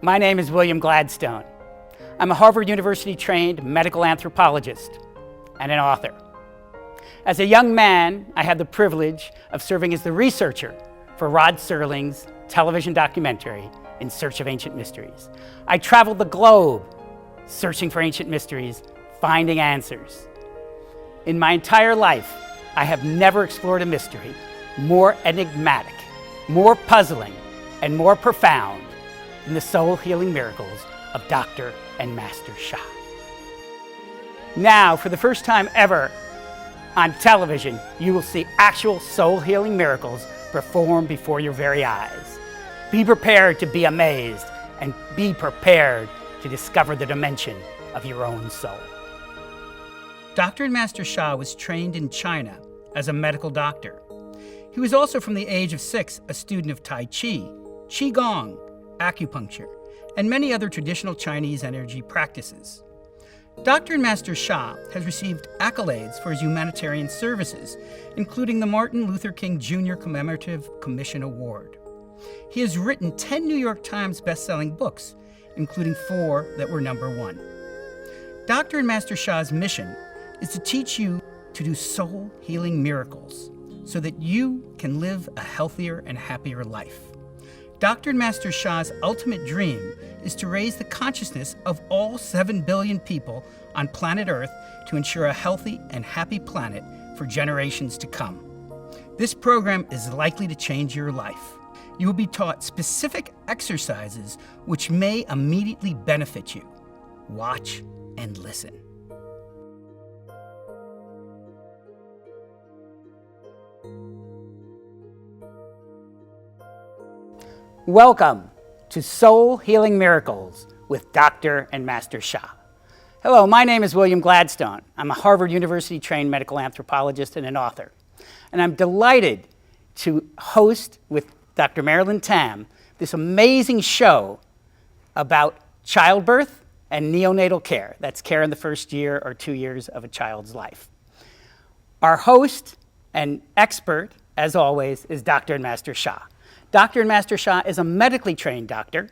My name is William Gladstone. I'm a Harvard University-trained medical anthropologist and an author. As a young man, I had the privilege of serving as the researcher for Rod Serling's television documentary, In Search of Ancient Mysteries. I traveled the globe searching for ancient mysteries, finding answers. In my entire life, I have never explored a mystery more enigmatic, more puzzling, and more profound than the soul-healing miracles of Dr. and Master Sha. Now, for the first time ever on television, you will see actual soul-healing miracles performed before your very eyes. Be prepared to be amazed and be prepared to discover the dimension of your own soul. Dr. and Master Sha was trained in China as a medical doctor. He was also from the age of 6 a student of Tai Chi, Qigong, acupuncture, and many other traditional Chinese energy practices. Dr. and Master Sha has received accolades for his humanitarian services, including the Martin Luther King Jr. Commemorative Commission Award. He has written 10 New York Times best-selling books, including 4 that were #1. Dr. and Master Sha's mission is to teach you to do soul-healing miracles so that you can live a healthier and happier life. Dr. and Master Sha's ultimate dream is to raise the consciousness of all 7 billion people on planet Earth to ensure a healthy and happy planet for generations to come. This program is likely to change your life. You will be taught specific exercises which may immediately benefit you. Watch and listen. Welcome to Soul Healing Miracles with Dr. and Master Sha. Hello, my name is William Gladstone. I'm a Harvard University-trained medical anthropologist and an author. And I'm delighted to host with Dr. Marilyn Tam this amazing show about childbirth and neonatal care. That's care in the first year or 2 years of a child's life. Our host and expert, as always, is Dr. and Master Sha. Dr. and Master Sha is a medically trained doctor.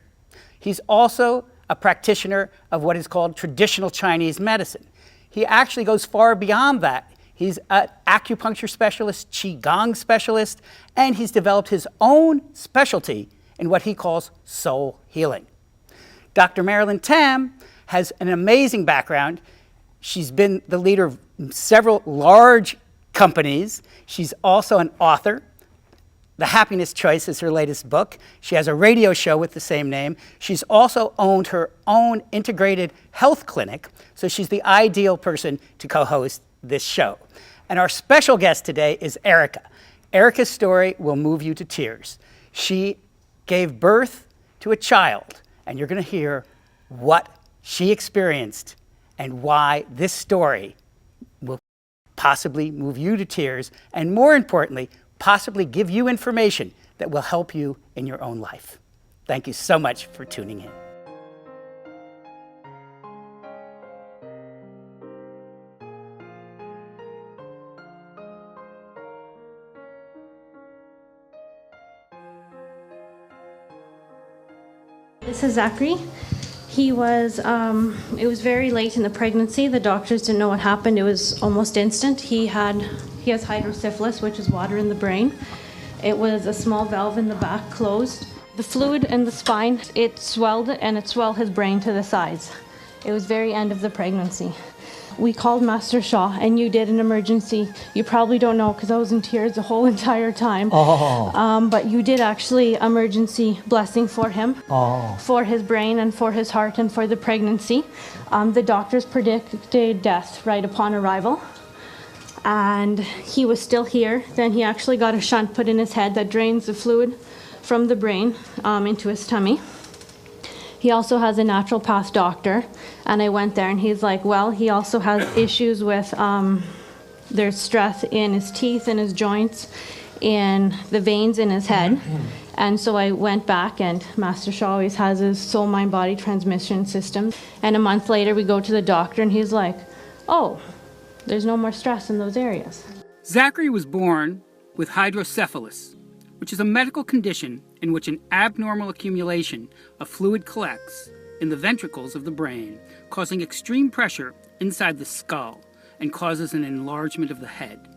He's also a practitioner of what is called traditional Chinese medicine. He actually goes far beyond that. He's an acupuncture specialist, Qigong specialist, and he's developed his own specialty in what he calls soul healing. Dr. Marilyn Tam has an amazing background. She's been the leader of several large companies. She's also an author. The Happiness Choice is her latest book. She has a radio show with the same name. She's also owned her own integrated health clinic, so she's the ideal person to co-host this show. And our special guest today is Erica. Erica's story will move you to tears. She gave birth to a child, and you're going to hear what she experienced and why this story will possibly move you to tears, and more importantly, possibly give you information that will help you in your own life. Thank you so much for tuning in. This is Zachary. It was very late in the pregnancy. The doctors didn't know what happened. It was almost instant. He has hydrocephalus, which is water in the brain. It was a small valve in the back closed. The fluid in the spine, it swelled, and it swelled his brain to the sides. It was very end of the pregnancy. We called Master Sha, and you did an emergency. You probably don't know because I was in tears the whole entire time. But you did actually emergency blessing for him, for his brain and for his heart and for the pregnancy. The doctors predicted death right upon arrival. And he was still here. Then he actually got a shunt put in his head that drains the fluid from the brain into his tummy. He also has a naturopath doctor, and I went there and he's like, well, he also has issues with, there's stress in his teeth and his joints, in the veins in his head. And so I went back, and Master Sha always has his soul, mind, body transmission system. And a month later we go to the doctor and he's like, oh, there's no more stress in those areas. Zachary was born with hydrocephalus, which is a medical condition in which an abnormal accumulation of fluid collects in the ventricles of the brain, causing extreme pressure inside the skull and causes an enlargement of the head.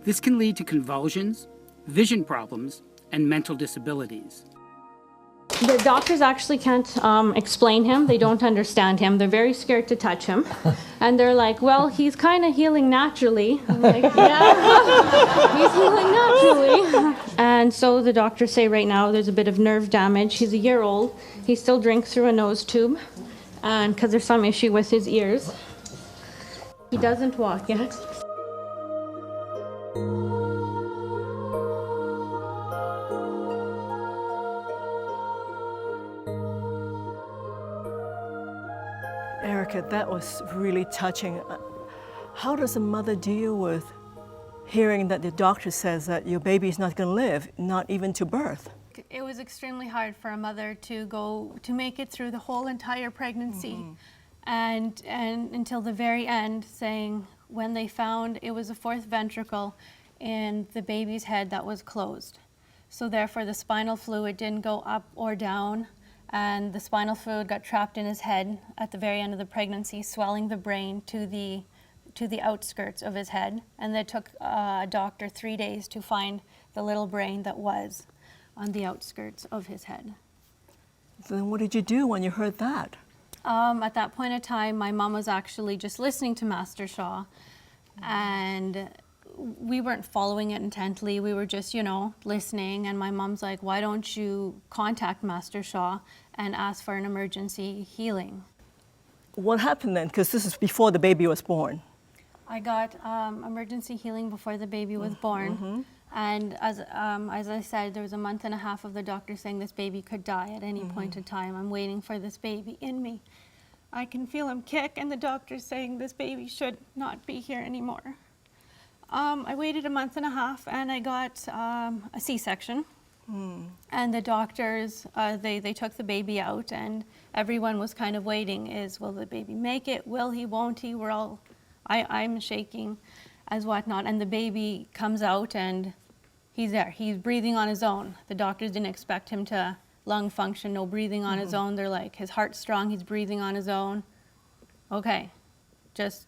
This can lead to convulsions, vision problems, and mental disabilities. The doctors actually can't explain him. They don't understand him. They're very scared to touch him. And they're like, well, he's kind of healing naturally. I'm like, yeah, he's healing naturally. And so the doctors say right now there's a bit of nerve damage. He's a year old. He still drinks through a nose tube. And because there's some issue with his ears. He doesn't walk yet. Erica, that was really touching. How does a mother deal with hearing that the doctor says that your baby is not going to live, not even to birth? It was extremely hard for a mother to make it through the whole entire pregnancy, and until the very end, saying when they found it was a fourth ventricle in the baby's head that was closed. So therefore the spinal fluid didn't go up or down, and the spinal fluid got trapped in his head at the very end of the pregnancy, swelling the brain to the outskirts of his head. And it took a doctor 3 days to find the little brain that was on the outskirts of his head. Then what did you do when you heard that? At that point in time, my mom was actually just listening to Master Sha, and we weren't following it intently. We were just, listening. And my mom's like, why don't you contact Master Sha and ask for an emergency healing? What happened then? Because this is before the baby was born. I got emergency healing before the baby was born. And as I said, there was a month and a half of the doctor saying this baby could die at any point in time. I'm waiting for this baby in me. I can feel him kick, and the doctor's saying this baby should not be here anymore. I waited a month and a half, and I got a C-section. And the doctors, they took the baby out, and everyone was kind of waiting, will the baby make it? Will he, won't he? I'm shaking as whatnot, and the baby comes out, and he's there. He's breathing on his own. The doctors didn't expect him to lung function, no breathing on his own. They're like, his heart's strong, he's breathing on his own. Okay, just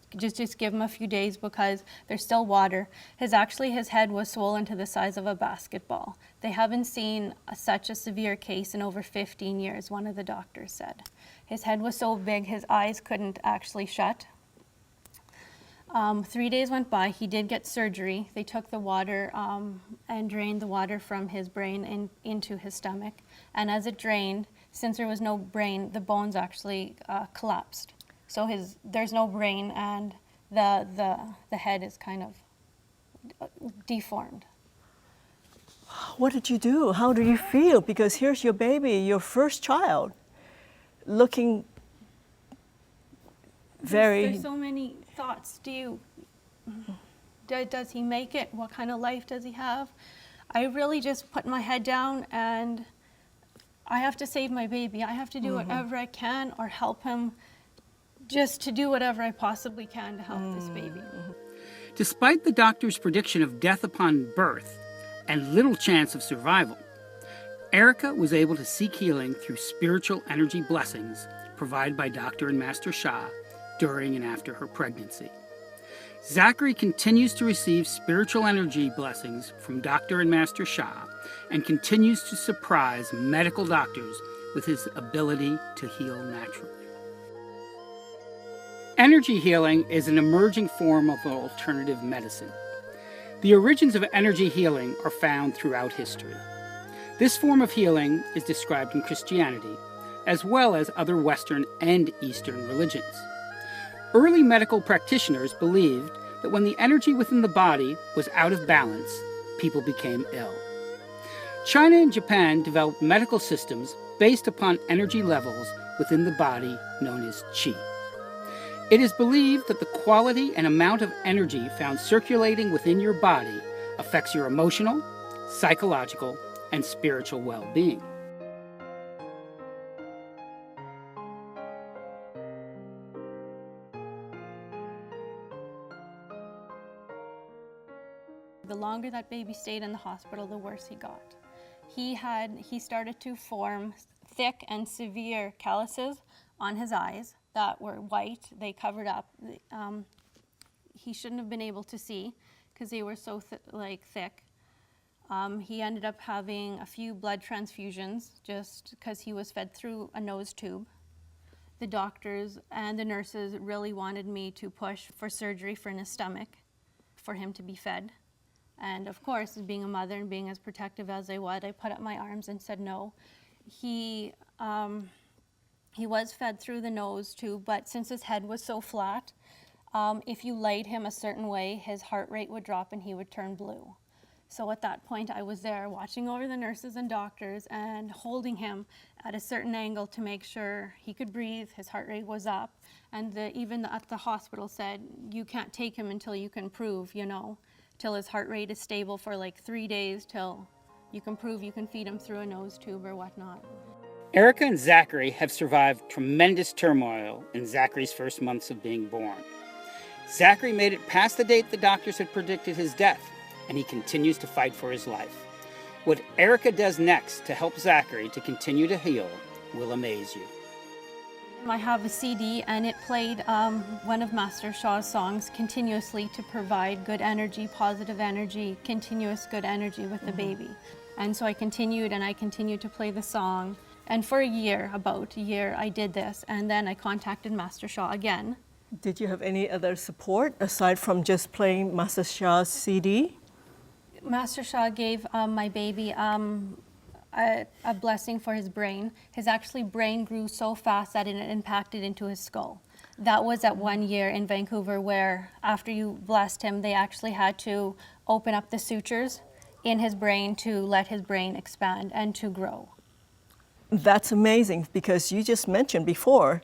give him a few days because there's still water. His head was swollen to the size of a basketball. They haven't seen such a severe case in over 15 years, one of the doctors said. His head was so big, his eyes couldn't actually shut. 3 days went by. He did get surgery. They took the water and drained the water from his brain into his stomach. And as it drained, since there was no brain, the bones actually collapsed. So there's no brain, and the head is kind of deformed. What did you do? How do you feel? Because here's your baby, your first child, looking very... There's so many thoughts. Does he make it? What kind of life does he have? I really just put my head down, and I have to save my baby. I have to do whatever I can or help him, just to do whatever I possibly can to help this baby. Despite the doctor's prediction of death upon birth and little chance of survival, Erica was able to seek healing through spiritual energy blessings provided by Dr. and Master Sha during and after her pregnancy. Zachary continues to receive spiritual energy blessings from Dr. and Master Sha and continues to surprise medical doctors with his ability to heal naturally. Energy healing is an emerging form of alternative medicine. The origins of energy healing are found throughout history. This form of healing is described in Christianity, as well as other Western and Eastern religions. Early medical practitioners believed that when the energy within the body was out of balance, people became ill. China and Japan developed medical systems based upon energy levels within the body known as qi. It is believed that the quality and amount of energy found circulating within your body affects your emotional, psychological, and spiritual well-being. The longer that baby stayed in the hospital, the worse he got. he started to form thick and severe calluses on his eyes that were white. They covered up. He shouldn't have been able to see because they were so thick. He ended up having a few blood transfusions just because he was fed through a nose tube. The doctors and the nurses really wanted me to push for surgery for in his stomach for him to be fed. And of course, being a mother and being as protective as I was, I put up my arms and said no. He was fed through the nose tube, but since his head was so flat, if you laid him a certain way, his heart rate would drop and he would turn blue. So at that point, I was there watching over the nurses and doctors and holding him at a certain angle to make sure he could breathe, his heart rate was up. And even at the hospital said, you can't take him until you can prove, till his heart rate is stable for like 3 days, till you can prove you can feed him through a nose tube or whatnot. Erica and Zachary have survived tremendous turmoil in Zachary's first months of being born. Zachary made it past the date the doctors had predicted his death, and he continues to fight for his life. What Erica does next to help Zachary to continue to heal will amaze you. I have a CD and it played one of Master Sha's songs continuously to provide good energy, positive energy, continuous good energy with the baby. And so I continued to play the song. And for about a year, I did this. And then I contacted Master Sha again. Did you have any other support aside from just playing Master Sha's CD? Master Sha gave my baby a blessing for his brain. His brain grew so fast that it impacted into his skull. That was at 1 year in Vancouver where after you blessed him, they actually had to open up the sutures in his brain to let his brain expand and to grow. That's amazing because you just mentioned before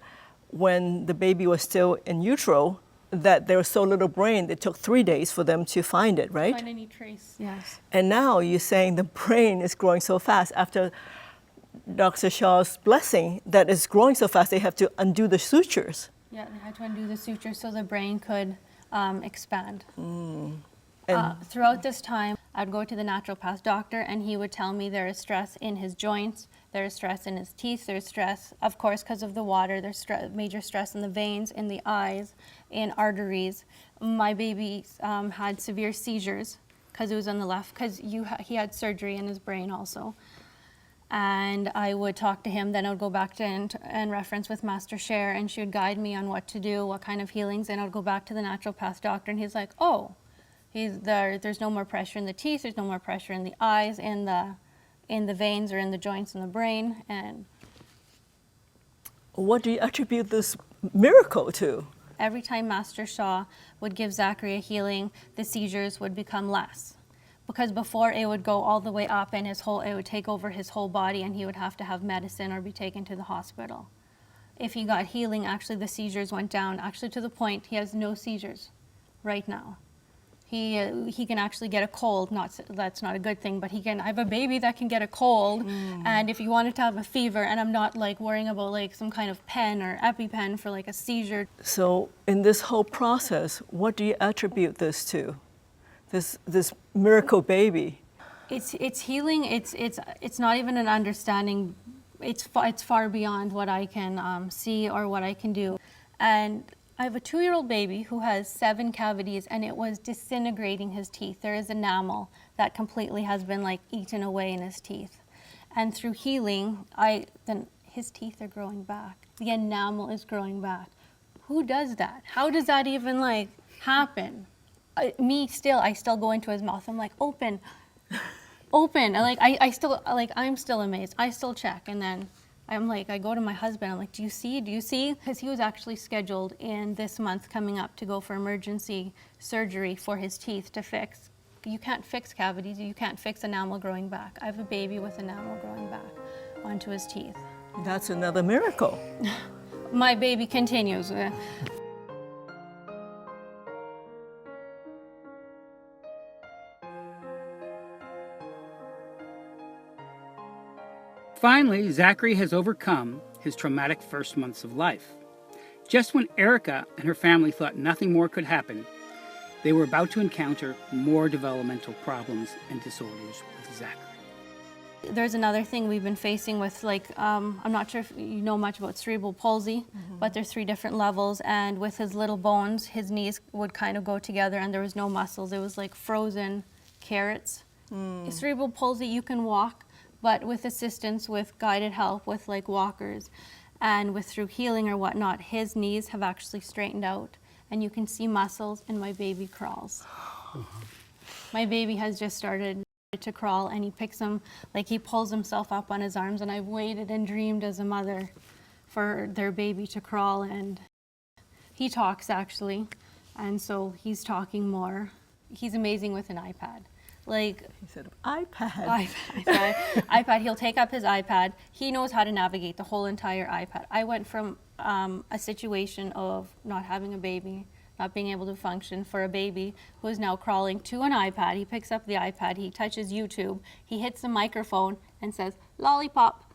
when the baby was still in utero that there was so little brain, it took 3 days for them to find it, right? Find any trace, yes. And now you're saying the brain is growing so fast after Dr. Shaw's blessing that it's growing so fast they have to undo the sutures. Yeah, they had to undo the sutures so the brain could expand. Throughout this time, I'd go to the naturopath doctor and he would tell me there is stress in his joints, there is stress in his teeth, there's stress, of course, because of the water, there's major stress in the veins, in the eyes, in arteries. My baby had severe seizures because it was on the left, because he had surgery in his brain also. And I would talk to him, then I would go back to and reference with Master Sha, and she would guide me on what to do, what kind of healings, and I would go back to the naturopath doctor, and he's like, oh, there's no more pressure in the teeth, there's no more pressure in the eyes, in the veins or in the joints in the brain. And what do you attribute this miracle to? every time Master Sha would give Zachary a healing, the seizures would become less. Because before it would go all the way up and it would take over his whole body and he would have to have medicine or be taken to the hospital. If he got healing, actually the seizures went down, actually to the point he has no seizures right now. He can actually get a cold, that's not a good thing, but I have a baby that can get a cold, and if you wanted to have a fever, and I'm not like worrying about like some kind of pen or EpiPen for like a seizure. So in this whole process, what do you attribute this to? This miracle baby? It's healing. It's not even an understanding. It's far beyond what I can see or what I can do. And I have a 2-year-old baby who has 7 cavities, and it was disintegrating his teeth. There is enamel that completely has been like eaten away in his teeth. And through healing, then his teeth are growing back. The enamel is growing back. Who does that? How does that even like happen? I still go into his mouth. I'm like, open. And like I'm still amazed. I still check, and then I'm like, I go to my husband. I'm like, do you see? Because he was actually scheduled in this month coming up to go for emergency surgery for his teeth to fix. You can't fix cavities. You can't fix enamel growing back. I have a baby with enamel growing back onto his teeth. That's another miracle. My baby continues. Finally, Zachary has overcome his traumatic first months of life. Just when Erica and her family thought nothing more could happen, they were about to encounter more developmental problems and disorders with Zachary. There's another thing we've been facing with, like, I'm not sure if you know much about cerebral palsy, but there's 3 different levels, and with his little bones, his knees would kind of go together and there was no muscles. It was like frozen carrots. Cerebral palsy, you can walk, but with assistance, with guided help, with like walkers, and with through healing or whatnot, his knees have actually straightened out, and you can see muscles, and my baby crawls. My baby has just started to crawl, and he picks him, like he pulls himself up on his arms, and I've waited and dreamed as a mother for their baby to crawl, and he talks actually, and so he's talking more. He's amazing with an iPad. Like, He said, iPad. iPad. He'll take up his iPad. He knows how to navigate the whole entire iPad. I went from a situation of not having a baby, not being able to function, for a baby who is now crawling to an iPad. He picks up the iPad, he touches YouTube, he hits the microphone and says, lollipop.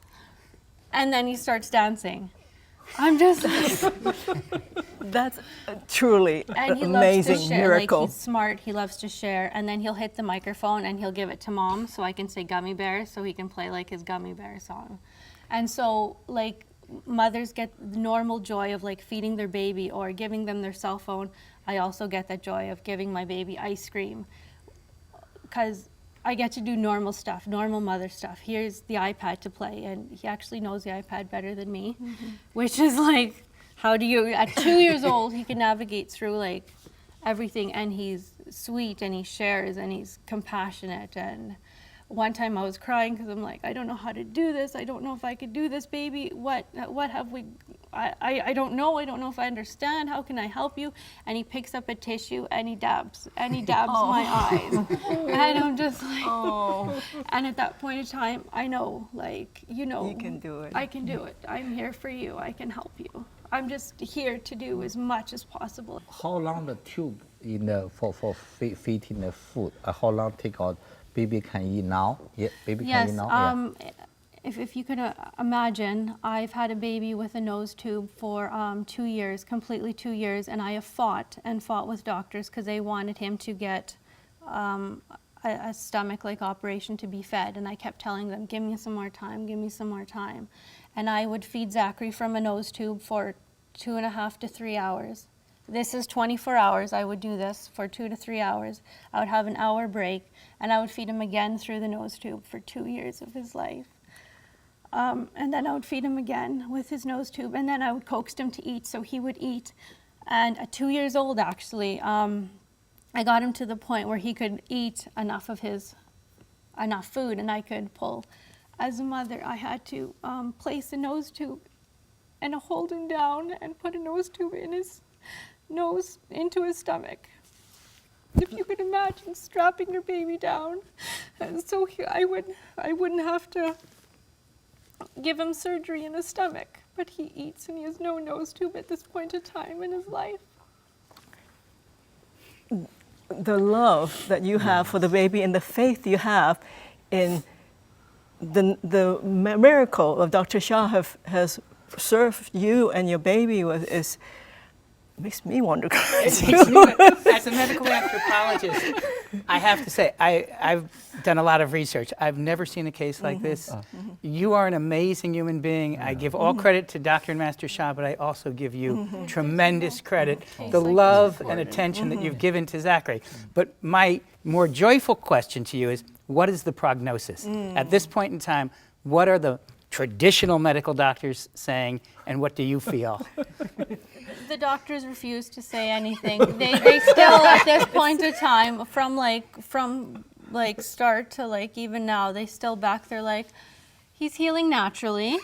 And then he starts dancing. I'm just That's truly and he amazing loves to share. miracle. Like, he's smart, he loves to share, and then he'll hit the microphone and he'll give it to mom so I can say gummy bear, so he can play like his gummy bear song. And so, like, mothers get the normal joy of like feeding their baby or giving them their cell phone. I also get that joy of giving my baby ice cream, because I get to do normal stuff, normal mother stuff. Here's the iPad to play, and he actually knows the iPad better than me, which is like, how do you, at 2 years old, he can navigate through like everything, and he's sweet, and he shares, and he's compassionate. And one time I was crying because I'm like, I don't know how to do this. I don't know if I could do this, baby. What have we, I don't know. I don't know if I understand. How can I help you? And he picks up a tissue and he dabs my eyes. And I'm just like, and at that point in time, I know, like, you can do it. I can do it. I'm here for you. I can help you. I'm just here to do as much as possible. How long the tube in the for feeding the food? How long take out? Baby can eat now. Yeah, baby can eat now. If you could imagine, I've had a baby with a nose tube for 2 years, completely 2 years, and I have fought with doctors because they wanted him to get a stomach-like operation to be fed, and I kept telling them, give me some more time, give me some more time. And I would feed Zachary from a nose tube for 2.5 to 3 hours. This is 24 hours. I would do this for 2 to 3 hours. I would have an hour break, and I would feed him again through the nose tube for 2 years of his life. And then I would feed him again with his nose tube, and then I would coax him to eat, so he would eat. And at 2 years old, actually, I got him to the point where he could eat enough food, and I could pull. As a mother, I had to place a nose tube and hold him down and put a nose tube in his nose into his stomach. If you could imagine strapping your baby down, and so I wouldn't have to give him surgery in his stomach, but he eats and he has no nose tube at this point in time in his life. The love that you have for the baby and the faith you have in the miracle of Dr. Sha has served you and your baby with makes me want to cry. As a medical anthropologist, I have to say, I've done a lot of research. I've never seen a case like this. You are an amazing human being. I give all credit to Dr. and Master Sha, but I also give you tremendous credit, the love and attention that you've given to Zachary. But my more joyful question to you is, what is the prognosis? At this point in time, what are the traditional medical doctors saying, and what do you feel? The doctors refuse to say anything. They still, at this point in time, from start to like even now, they still back. They're like, he's healing naturally.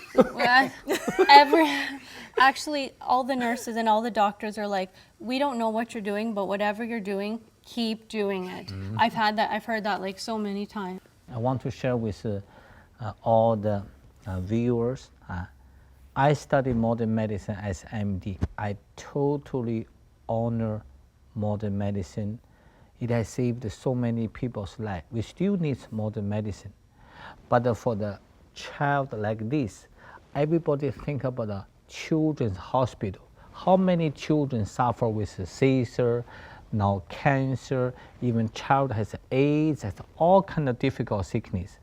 Actually, all the nurses and all the doctors are like, we don't know what you're doing, but whatever you're doing, keep doing it. I've heard that like so many times. I want to share with all the viewers. I study modern medicine as MD. I totally honor modern medicine. It has saved so many people's lives. We still need modern medicine. But for the child like this, everybody think about the children's hospital. How many children suffer with seizure, now cancer, even child has AIDS, has all kind of difficult sickness.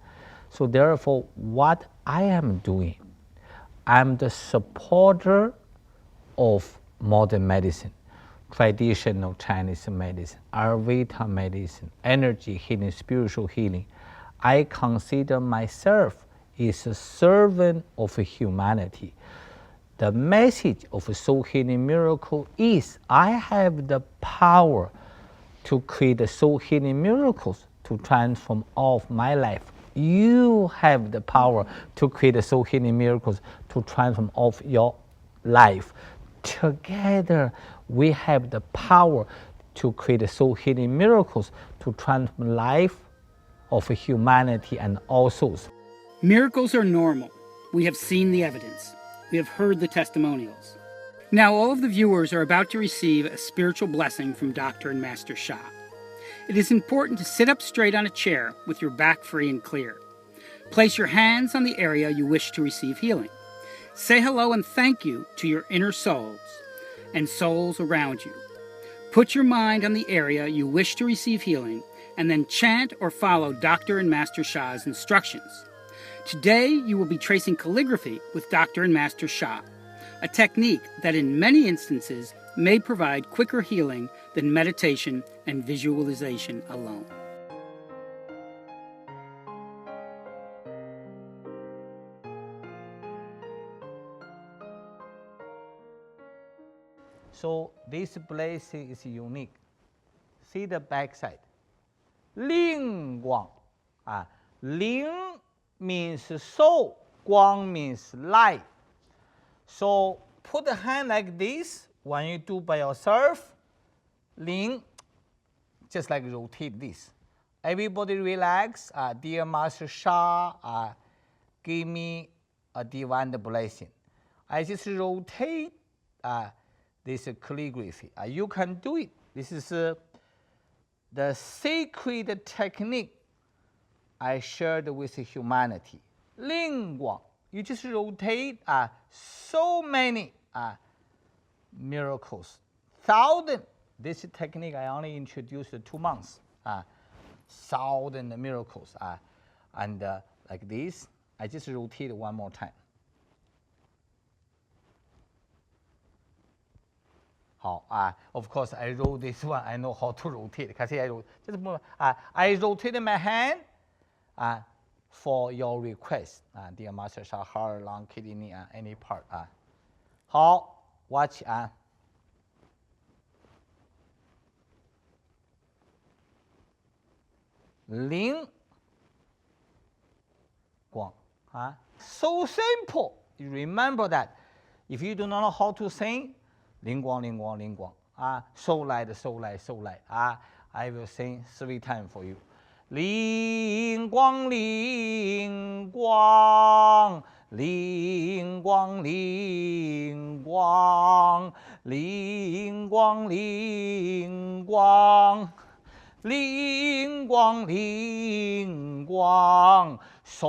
So therefore, what I am doing, I'm the supporter of modern medicine, traditional Chinese medicine, Ayurveda medicine, energy healing, spiritual healing. I consider myself as a servant of humanity. The message of soul healing miracle is I have the power to create soul healing miracles to transform all of my life. You have the power to create soul healing miracles to transform all of your life. Together, we have the power to create soul healing miracles to transform life of humanity and all souls. Miracles are normal. We have seen the evidence. We have heard the testimonials. Now all of the viewers are about to receive a spiritual blessing from Dr. and Master Sha. It is important to sit up straight on a chair with your back free and clear. Place your hands on the area you wish to receive healing. Say hello and thank you to your inner souls and souls around you. Put your mind on the area you wish to receive healing and then chant or follow Dr. and Master Sha's instructions. Today, you will be tracing calligraphy with Dr. and Master Sha, a technique that in many instances may provide quicker healing than meditation and visualization alone. So this blessing is unique. See the back side. 灵光, 灵 means soul, 光 means light. So put the hand like this when you do by yourself. 灵, just like rotate this. Everybody relax. Dear Master Sha, give me a divine blessing. I just rotate this calligraphy. You can do it. This is the sacred technique I shared with humanity. 灵光, you just rotate so many miracles. 1,000. This technique I only introduced 2 months. 1,000 miracles. And like this, I just rotate one more time. 好 of course I wrote this one. I know how to rotate. I rotate my hand for your request. Dear Master Sha, heart, lung, kidney, any part. 好 watch 灵光 so simple. You remember that. If you do not know how to sing, 灵光灵光灵光 so light so light so light. I will sing 3 times for you. 灵光灵光灵光灵光灵光灵光灵光灵光 so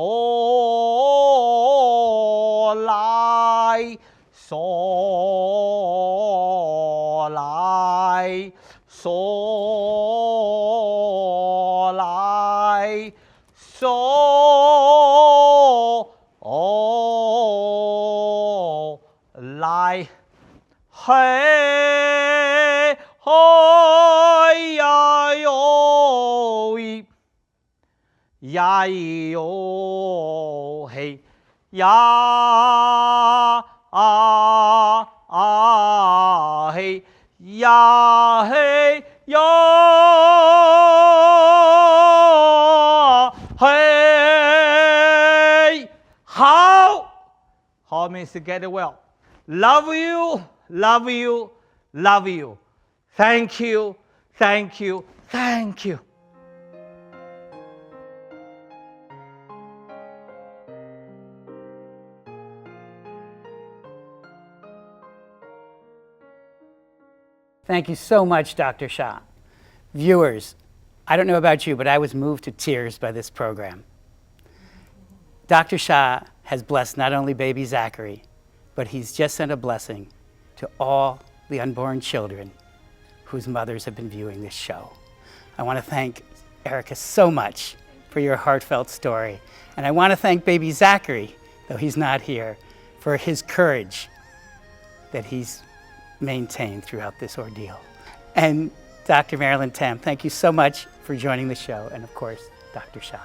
light so light so light so light. Hey hey ya yo ya yo hey ya hey ya hey ya hey. How means get well. Love you, love you, love you. Thank you, thank you, thank you. Thank you so much, Dr. Sha. Viewers, I don't know about you, but I was moved to tears by this program. Dr. Sha has blessed not only baby Zachary, but he's just sent a blessing to all the unborn children whose mothers have been viewing this show. I want to thank Erica so much for your heartfelt story. And I want to thank baby Zachary, though he's not here, for his courage that he's maintained throughout this ordeal. And Dr. Marilyn Tam, thank you so much for joining the show, and of course, Dr. Sha.